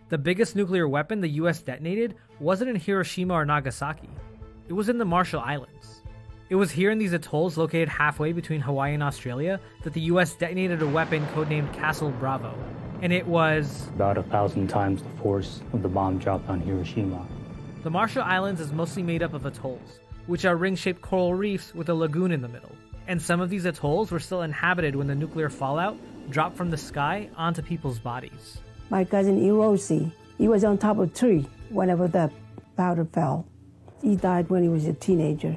The biggest nuclear weapon the US detonated wasn't in Hiroshima or Nagasaki. It was in the Marshall Islands. It was here in these atolls located halfway between Hawaii and Australia that the US detonated a weapon codenamed Castle Bravo. And it was about 1,000 times the force of the bomb dropped on Hiroshima. The Marshall Islands is mostly made up of atolls, which are ring-shaped coral reefs with a lagoon in the middle. And some of these atolls were still inhabited when the nuclear fallout dropped from the sky onto people's bodies. My cousin Erosi, he was on top of a tree whenever the powder fell. He died when he was a teenager.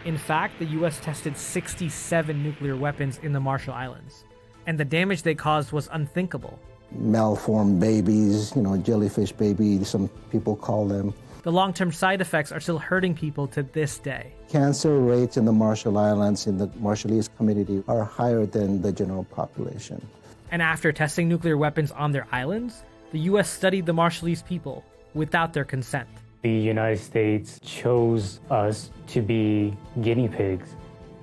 In fact, the US tested 67 nuclear weapons in the Marshall Islands, and the damage they caused was unthinkable. Malformed babies, jellyfish babies, some people call them. The long-term side effects are still hurting people to this day. Cancer rates in the Marshall Islands, in the Marshallese community, are higher than the general population. And after testing nuclear weapons on their islands, the US studied the Marshallese people without their consent. The United States chose us to be guinea pigs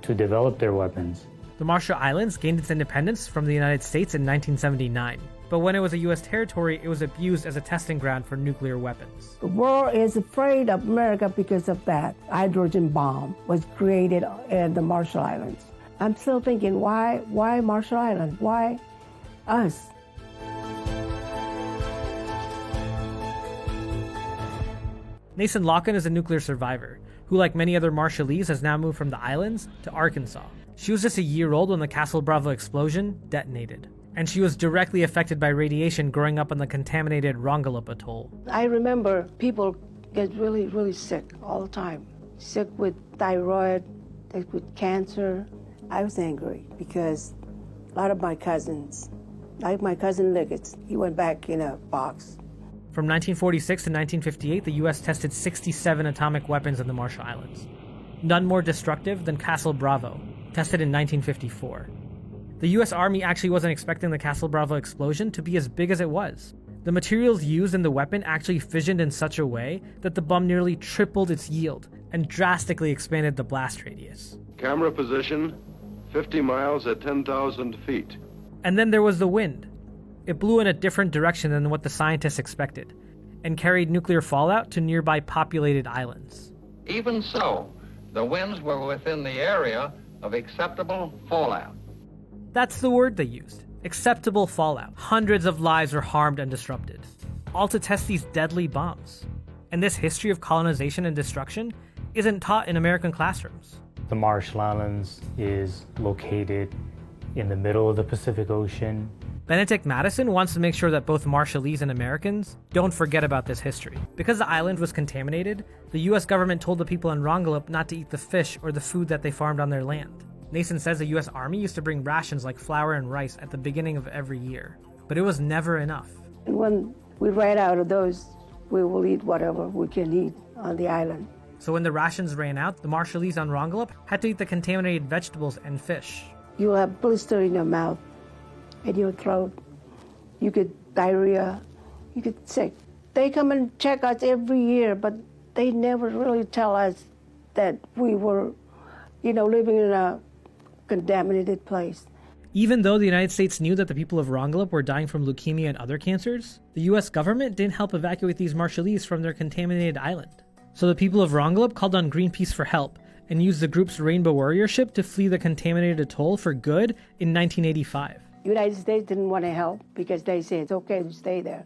to develop their weapons. The Marshall Islands gained its independence from the United States in 1979. But when it was a US territory, it was abused as a testing ground for nuclear weapons. The world is afraid of America because of that. Hydrogen bomb was created in the Marshall Islands. I'm still thinking, why Marshall Islands? Why us? Nason Locken is a nuclear survivor, who like many other Marshallese has now moved from the islands to Arkansas. She was just a year old when the Castle Bravo explosion detonated, and she was directly affected by radiation growing up on the contaminated Rongelap Atoll. I remember people get really, really sick all the time. Sick with thyroid, sick with cancer. I was angry because a lot of my cousins, like my cousin Liggett, he went back in a box. From 1946 to 1958, the US tested 67 atomic weapons in the Marshall Islands. None more destructive than Castle Bravo, tested in 1954. The US Army actually wasn't expecting the Castle Bravo explosion to be as big as it was. The materials used in the weapon actually fissioned in such a way that the bomb nearly tripled its yield and drastically expanded the blast radius. Camera position, 50 miles at 10,000 feet. And then there was the wind. It blew in a different direction than what the scientists expected, and carried nuclear fallout to nearby populated islands. Even so, the winds were within the area of acceptable fallout. That's the word they used. Acceptable fallout. Hundreds of lives were harmed and disrupted, all to test these deadly bombs. And this history of colonization and destruction isn't taught in American classrooms. The Marshall Islands is located in the middle of the Pacific Ocean. Benedict Madison wants to make sure that both Marshallese and Americans don't forget about this history. Because the island was contaminated, the US government told the people in Rongelap not to eat the fish or the food that they farmed on their land. Nason says the US Army used to bring rations like flour and rice at the beginning of every year, but it was never enough. And when we ran out of those, we will eat whatever we can eat on the island. So when the rations ran out, the Marshallese on Rongelap had to eat the contaminated vegetables and fish. You'll have blister in your mouth, in your throat. You get diarrhea, you get sick. They come and check us every year, but they never really tell us that we were, living in a contaminated place. Even though the United States knew that the people of Rongelap were dying from leukemia and other cancers, the US government didn't help evacuate these Marshallese from their contaminated island. So the people of Rongelap called on Greenpeace for help and used the group's Rainbow Warrior ship to flee the contaminated atoll for good in 1985. The United States didn't want to help because they said it's okay to stay there.